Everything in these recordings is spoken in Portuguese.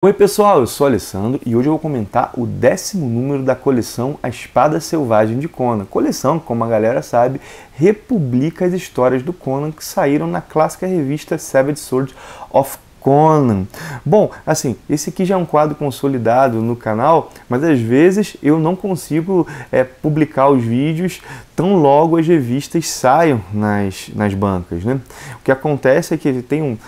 Oi pessoal, eu sou o Alessandro e hoje eu vou comentar o 10º número da coleção A Espada Selvagem de Conan. Coleção, como a galera sabe, republica as histórias do Conan que saíram na clássica revista Savage Sword of Conan. Bom, assim, esse aqui já é um quadro consolidado no canal, mas às vezes eu não consigo publicar os vídeos tão logo as revistas saiam nas bancas, né? O que acontece é que tem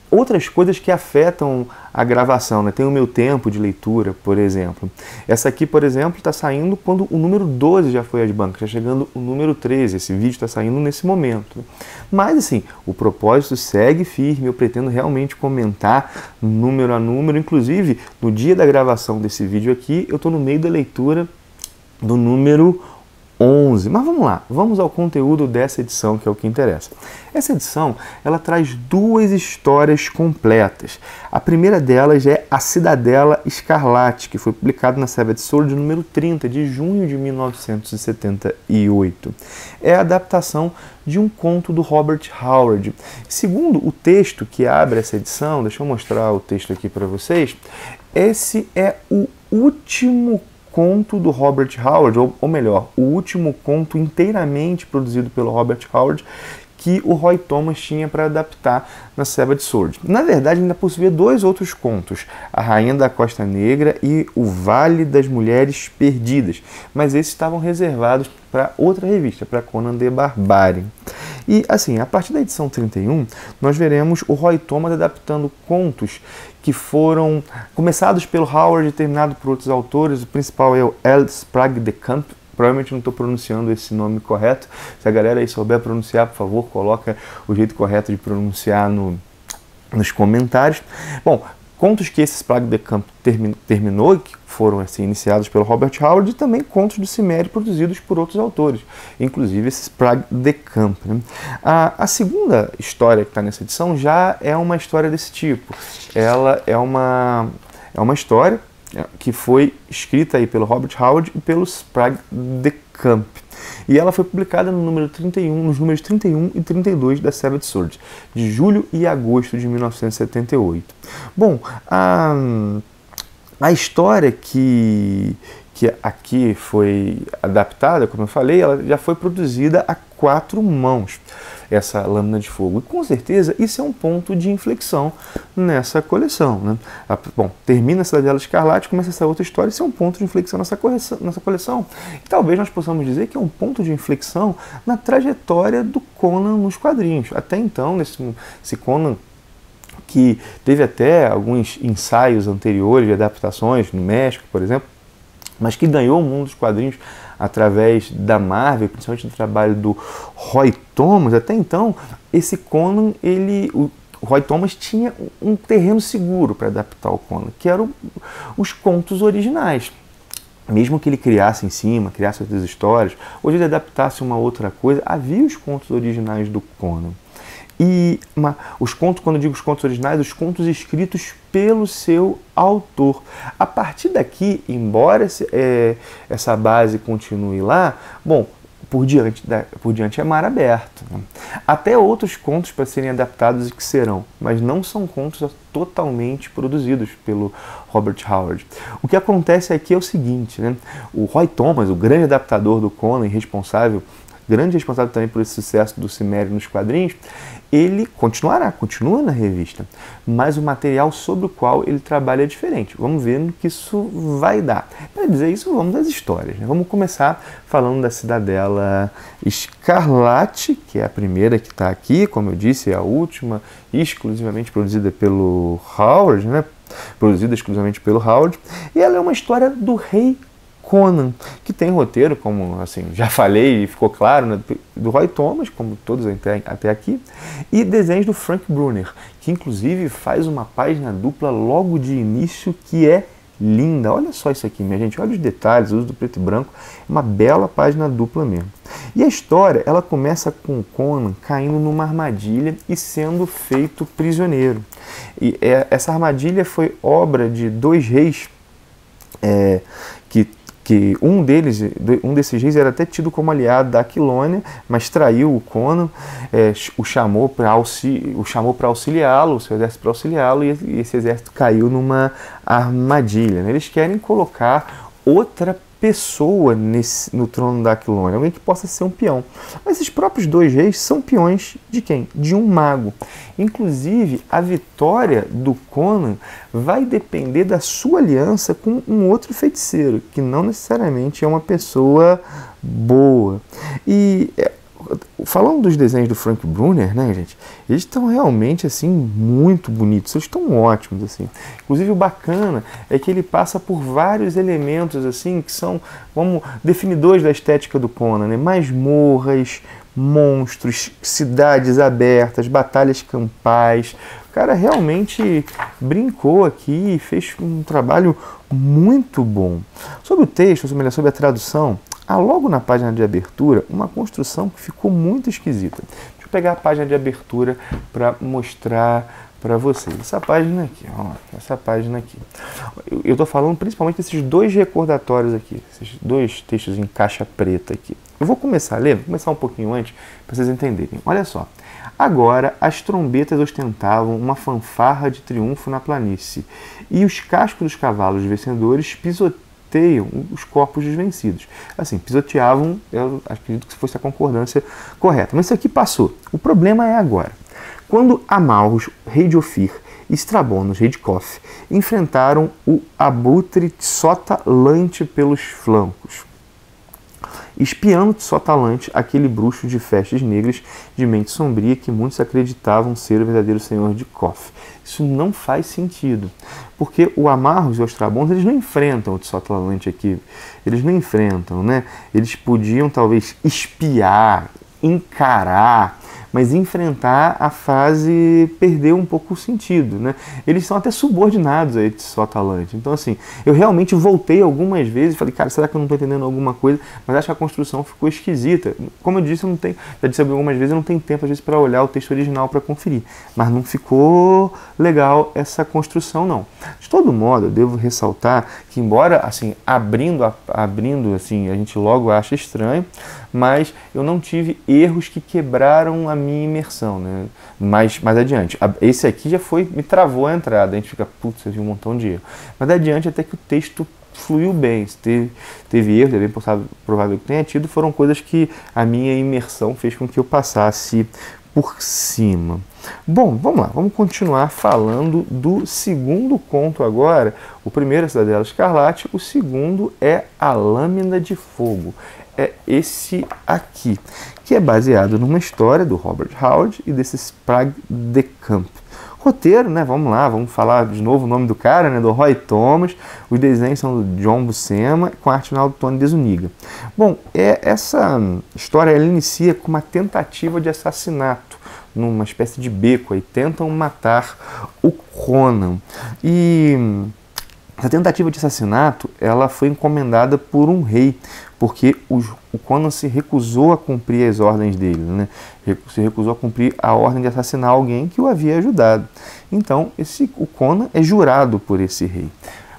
outras coisas que afetam a gravação, né? Tem o meu tempo de leitura, por exemplo. Essa aqui, por exemplo, está saindo quando o número 12 já foi às bancas, já chegando o número 13. Esse vídeo está saindo nesse momento. Mas, assim, o propósito segue firme. Eu pretendo realmente comentar número a número. Inclusive, no dia da gravação desse vídeo aqui, eu estou no meio da leitura do número 11. Mas vamos lá, vamos ao conteúdo dessa edição, que é o que interessa. Essa edição, ela traz duas histórias completas. A primeira delas é A Cidadela Escarlate, que foi publicada na Savage Sword número 30, de junho de 1978. É a adaptação de um conto do Robert Howard. Segundo o texto que abre essa edição, deixa eu mostrar o texto aqui para vocês, esse é o último conto do Robert Howard, ou melhor, o último conto inteiramente produzido pelo Robert Howard que o Roy Thomas tinha para adaptar na Savage Sword. Na verdade, ainda possuía dois outros contos, A Rainha da Costa Negra e O Vale das Mulheres Perdidas, mas esses estavam reservados para outra revista, para Conan the Barbarian. E assim, a partir da edição 31, nós veremos o Roy Thomas adaptando contos que foram começados pelo Howard e terminados por outros autores. O principal é o L. Sprague de Camp. Provavelmente não estou pronunciando esse nome correto. Se a galera aí souber pronunciar, por favor, coloca o jeito correto de pronunciar nos comentários. Bom, contos que esse Sprague de Camp terminou, que foram assim, iniciados pelo Robert Howard, e também contos do Cimmério produzidos por outros autores, inclusive esse Sprague de Camp, né? A segunda história que está nessa edição já é uma história desse tipo. Ela é uma história que foi escrita aí pelo Robert Howard e pelo Sprague de Camp. E ela foi publicada no número 31, nos números 31 e 32 da Savage Sword, de julho e agosto de 1978. Bom, a história que aqui foi adaptada, como eu falei, ela já foi produzida a 4 mãos, essa lâmina de fogo. E com certeza isso é um ponto de inflexão nessa coleção, né? Bom, termina a Cidadela Escarlate, começa essa outra história, isso é um ponto de inflexão nessa coleção. E talvez nós possamos dizer que é um ponto de inflexão na trajetória do Conan nos quadrinhos. Até então, esse Conan, que teve até alguns ensaios anteriores de adaptações no México, por exemplo, mas que ganhou o mundo dos quadrinhos através da Marvel, principalmente do trabalho do Roy Thomas. Até então, esse Conan, o Roy Thomas tinha um terreno seguro para adaptar o Conan, que eram os contos originais. Mesmo que ele criasse em cima, criasse outras histórias, ou ele adaptasse uma outra coisa, havia os contos originais do Conan. E os contos, quando eu digo os contos originais, os contos escritos pelo seu autor. A partir daqui, embora essa base continue lá, bom, por diante é mar aberto, né? Até outros contos para serem adaptados e que serão, mas não são contos totalmente produzidos pelo Robert Howard. O que acontece aqui é o seguinte, né? O Roy Thomas, o grande adaptador do Conan, grande responsável também por esse sucesso do Cimmério nos quadrinhos, ele continua na revista, mas o material sobre o qual ele trabalha é diferente. Vamos ver no que isso vai dar. Para dizer isso, vamos às histórias, né? Vamos começar falando da Cidadela Escarlate, que é a primeira que está aqui, como eu disse, é a última, exclusivamente produzida pelo Howard, né? Produzida exclusivamente pelo Howard, e ela é uma história do rei Conan, que tem roteiro, como assim, já falei e ficou claro, né, do Roy Thomas, como todos até aqui, e desenhos do Frank Brunner, que inclusive faz uma página dupla logo de início que é linda. Olha só isso aqui, minha gente, olha os detalhes, o uso do preto e branco, é uma bela página dupla mesmo. E a história, ela começa com o Conan caindo numa armadilha e sendo feito prisioneiro. E essa armadilha foi obra de dois reis que que um desses reis era até tido como aliado da Aquilônia, mas traiu o Conan, o chamou para auxiliá-lo, o seu exército para auxiliá-lo, e esse exército caiu numa armadilha, né? Eles querem colocar outra pessoa no trono da Aquilônia, alguém que possa ser um peão. Mas esses próprios dois reis são peões de quem? De um mago. Inclusive, a vitória do Conan vai depender da sua aliança com um outro feiticeiro, que não necessariamente é uma pessoa boa. E falando dos desenhos do Frank Brunner, né, gente, eles estão realmente, assim, muito bonitos, eles estão ótimos, assim. Inclusive, o bacana é que ele passa por vários elementos, assim, que são, como definidores da estética do Conan, né, masmorras, monstros, cidades abertas, batalhas campais. O cara realmente brincou aqui e fez um trabalho muito bom. Sobre o texto, sobre a tradução, há logo na página de abertura uma construção que ficou muito esquisita. Deixa eu pegar a página de abertura para mostrar para vocês. Essa página aqui, ó, essa página aqui. Eu estou falando principalmente desses dois recordatórios aqui, esses dois textos em caixa preta aqui. Eu vou começar a ler, vou começar um pouquinho antes para vocês entenderem. Olha só. Agora as trombetas ostentavam uma fanfarra de triunfo na planície, e os cascos dos cavalos vencedores pisoteiam os corpos dos vencidos. Assim, pisoteavam, eu acredito que fosse a concordância correta. Mas isso aqui passou. O problema é agora. Quando Amalros, rei de Ofir, e Estrabonos, rei de Cof, enfrentaram o abutre Tsotalante pelos flancos, espiando Tsotalante, aquele bruxo de festas negras de mente sombria que muitos acreditavam ser o verdadeiro senhor de Cof. Isso não faz sentido, porque o Amarros e os Estrabonos, eles não enfrentam o Tsotalante aqui, eles não enfrentam, né? Eles podiam talvez espiar, encarar, mas enfrentar a fase perdeu um pouco o sentido, né? Eles são até subordinados a Tsotalante. Então, assim, eu realmente voltei algumas vezes e falei, cara, será que eu não estou entendendo alguma coisa? Mas acho que a construção ficou esquisita. Como eu disse, já disse algumas vezes, eu não tenho tempo, às vezes, para olhar o texto original para conferir. Mas não ficou legal essa construção, não. De todo modo, eu devo ressaltar que, embora, assim, abrindo, assim, a gente logo acha estranho, mas eu não tive erros que quebraram a minha imersão, né? Mais adiante. Esse aqui já me travou a entrada. A gente fica, putz, eu vi um montão de erro. Mas adiante até que o texto fluiu bem. Se teve erros, é bem provável que tenha tido, foram coisas que a minha imersão fez com que eu passasse por cima. Bom, vamos lá, vamos continuar falando do segundo conto agora. O primeiro é a Cidadela Escarlate, o segundo é A Lâmina de Fogo. É esse aqui, que é baseado numa história do Robert Howard e desse Sprague de Camp. Roteiro, né? Vamos lá, vamos falar de novo o nome do cara, né? Do Roy Thomas. Os desenhos são do John Buscema, com a arte final do Tony DeZuniga. Bom, essa história ela inicia com uma tentativa de assassinato numa espécie de beco. Aí tentam matar o Conan. E a tentativa de assassinato ela foi encomendada por um rei, porque o Conan se recusou a cumprir as ordens dele, né? Se recusou a cumprir a ordem de assassinar alguém que o havia ajudado. Então, o Conan é jurado por esse rei.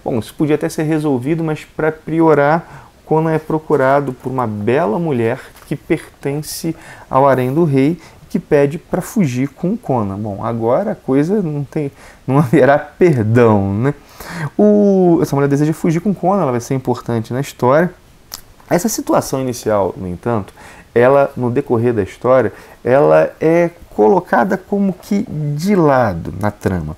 Bom, isso podia até ser resolvido, mas para priorar, o Conan é procurado por uma bela mulher que pertence ao harém do rei, que pede para fugir com o Conan. Bom, agora a coisa não haverá perdão, né? Essa mulher deseja fugir com o Conan, ela vai ser importante na história. Essa situação inicial, no entanto, ela, no decorrer da história, ela é colocada como que de lado na trama.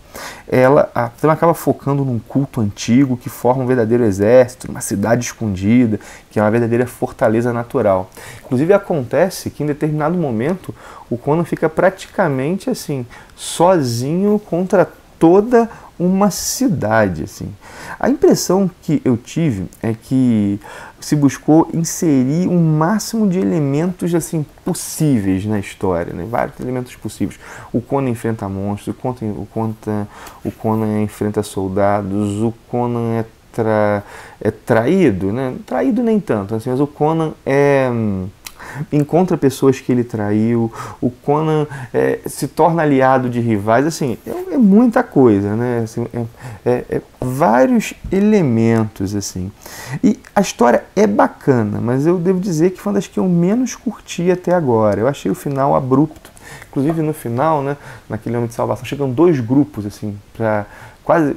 A trama acaba focando num culto antigo que forma um verdadeiro exército, uma cidade escondida, que é uma verdadeira fortaleza natural. Inclusive acontece que em determinado momento o Conan fica praticamente assim, sozinho contra toda uma cidade, assim. A impressão que eu tive é que se buscou inserir um máximo de elementos assim possíveis na história, né? Vários elementos possíveis. O Conan enfrenta monstros, o Conan enfrenta soldados, o Conan é traído, né? Traído nem tanto, assim, mas o Conan encontra pessoas que ele traiu, o Conan se torna aliado de rivais, assim, é muita coisa, né? Assim, vários elementos, assim. E a história é bacana, mas eu devo dizer que foi uma das que eu menos curti até agora. Eu achei o final abrupto. Inclusive no final, né, naquele Homem de Salvação, chegam dois grupos, assim, para quase...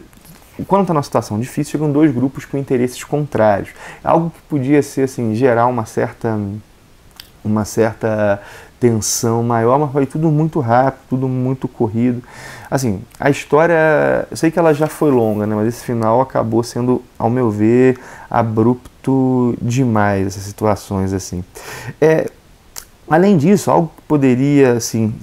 Quando está numa situação difícil, chegam dois grupos com interesses contrários. Algo que podia ser, assim, gerar uma certa tensão maior, mas foi tudo muito rápido, tudo muito corrido. Assim, a história, eu sei que ela já foi longa, né, mas esse final acabou sendo, ao meu ver, abrupto demais, essas situações, assim. Além disso, algo que poderia, assim,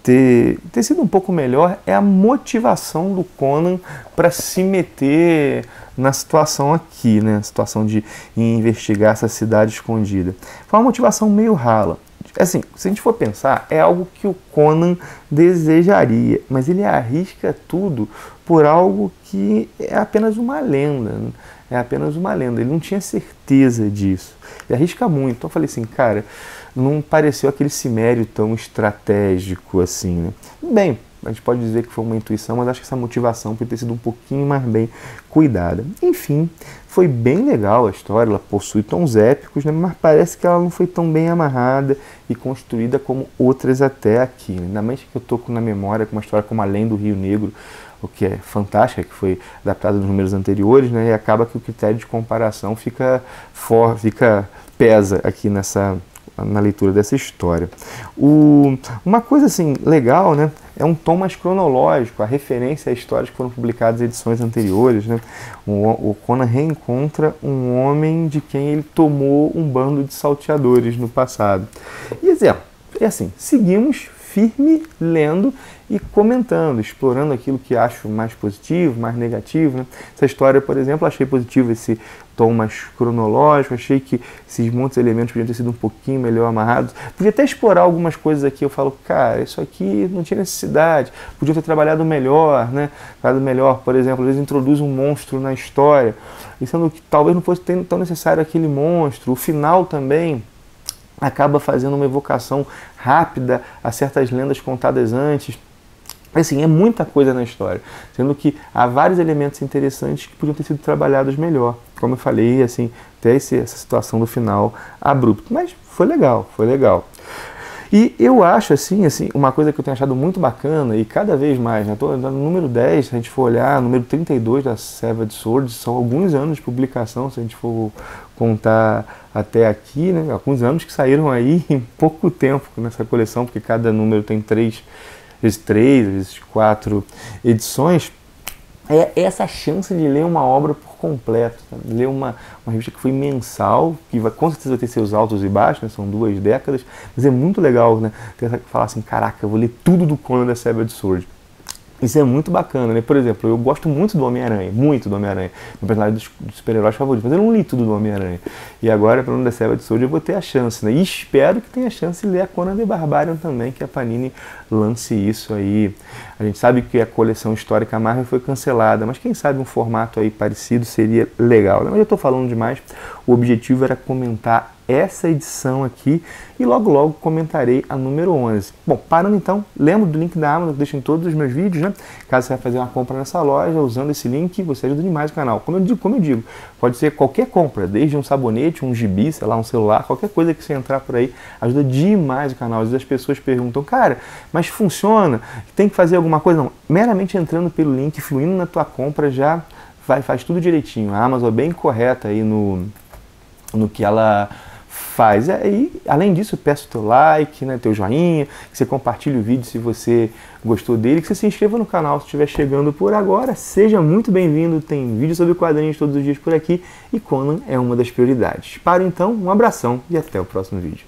ter sido um pouco melhor é a motivação do Conan para se meter na situação aqui, né? A situação de investigar essa cidade escondida. Foi uma motivação meio rala. Assim, se a gente for pensar, é algo que o Conan desejaria, mas ele arrisca tudo por algo que é apenas uma lenda, né? É apenas uma lenda, ele não tinha certeza disso. Ele arrisca muito. Então eu falei assim, cara, não pareceu aquele cimério tão estratégico assim, né? Bem, a gente pode dizer que foi uma intuição, mas acho que essa motivação podia ter sido um pouquinho mais bem cuidada. Enfim, foi bem legal a história, ela possui tons épicos, né? Mas parece que ela não foi tão bem amarrada e construída como outras até aqui, né? Ainda mais que eu tô na memória com uma história como Além do Rio Negro, o que é fantástica, que foi adaptada nos números anteriores, né? E acaba que o critério de comparação pesa aqui na leitura dessa história. Uma coisa assim legal, né, é um tom mais cronológico, a referência a histórias que foram publicadas em edições anteriores, né? O Conan reencontra um homem de quem ele tomou um bando de salteadores no passado. E assim, seguimos firme lendo e comentando, explorando aquilo que acho mais positivo, mais negativo, né? Essa história, por exemplo, achei positivo esse tom mais cronológico, achei que esses muitos elementos podiam ter sido um pouquinho melhor amarrados. Podia até explorar algumas coisas aqui, eu falo, cara, isso aqui não tinha necessidade, podia ter trabalhado melhor, né? Por exemplo, às vezes introduz um monstro na história, e sendo que talvez não fosse tão necessário aquele monstro. O final também acaba fazendo uma evocação rápida a certas lendas contadas antes. Assim, é muita coisa na história, sendo que há vários elementos interessantes que podiam ter sido trabalhados melhor. Como eu falei, assim, até essa situação do final abrupto, mas foi legal, foi legal. E eu acho, assim, uma coisa que eu tenho achado muito bacana, e cada vez mais, né, no número 10, se a gente for olhar, número 32 da Savage Sword, são alguns anos de publicação, se a gente for contar até aqui, né, alguns anos que saíram aí em pouco tempo nessa coleção, porque cada número tem vezes 4 edições, é essa chance de ler uma obra por completo, sabe? Ler uma revista que foi mensal, que com certeza vai ter seus altos e baixos, né? São 2 décadas, mas é muito legal, né? Falar assim, caraca, eu vou ler tudo do Conan da Savage Sword. Isso é muito bacana, né? Por exemplo, eu gosto muito do Homem-Aranha, muito do Homem-Aranha, meu personagem dos super-heróis favoritos, mas eu não li tudo do Homem-Aranha. E agora, pelo menos da Savage Sword, eu vou ter a chance, né? E espero que tenha a chance de ler a Conan the Barbarian também, que a Panini lance isso aí. A gente sabe que a coleção histórica Marvel foi cancelada, mas quem sabe um formato aí parecido seria legal, né? Mas eu estou falando demais, o objetivo era comentar essa edição aqui e logo logo comentarei a número 11. Bom, parando então, lembro do link da Amazon que eu deixo em todos os meus vídeos, né? Caso você vai fazer uma compra nessa loja, usando esse link, você ajuda demais o canal. Como eu digo, pode ser qualquer compra, desde um sabonete, um gibi, sei lá, um celular, qualquer coisa que você entrar por aí, ajuda demais o canal. Às vezes as pessoas perguntam, cara, mas funciona? Tem que fazer alguma coisa? Não, meramente entrando pelo link, fluindo na tua compra, já faz tudo direitinho. A Amazon é bem correta aí no que ela faz. E, além disso, eu peço teu like, né, teu joinha, que você compartilhe o vídeo se você gostou dele, que você se inscreva no canal se estiver chegando por agora. Seja muito bem-vindo, tem vídeo sobre quadrinhos todos os dias por aqui e Conan é uma das prioridades. Paro então, um abração e até o próximo vídeo.